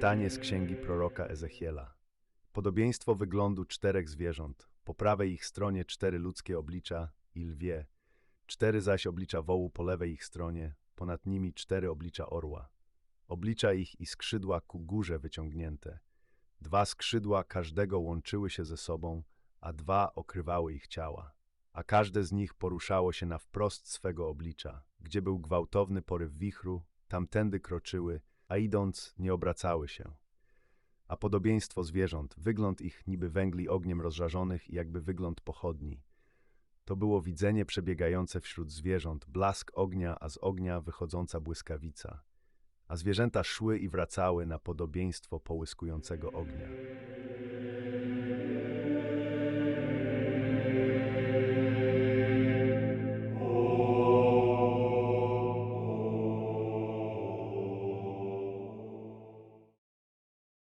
Czytanie z księgi proroka Ezechiela. Podobieństwo wyglądu 4 zwierząt. Po prawej ich stronie 4 ludzkie oblicza i lwie, 4 zaś oblicza wołu po lewej ich stronie, ponad nimi 4 oblicza orła. Oblicza ich i skrzydła ku górze wyciągnięte. 2 skrzydła każdego łączyły się ze sobą, a 2 okrywały ich ciała. A każde z nich poruszało się na wprost swego oblicza. Gdzie był gwałtowny poryw wichru, tamtędy kroczyły, a idąc nie obracały się. A podobieństwo zwierząt, wygląd ich niby węgli ogniem rozżarzonych i jakby wygląd pochodni. To było widzenie przebiegające wśród zwierząt, blask ognia, a z ognia wychodząca błyskawica. A zwierzęta szły i wracały na podobieństwo połyskującego ognia.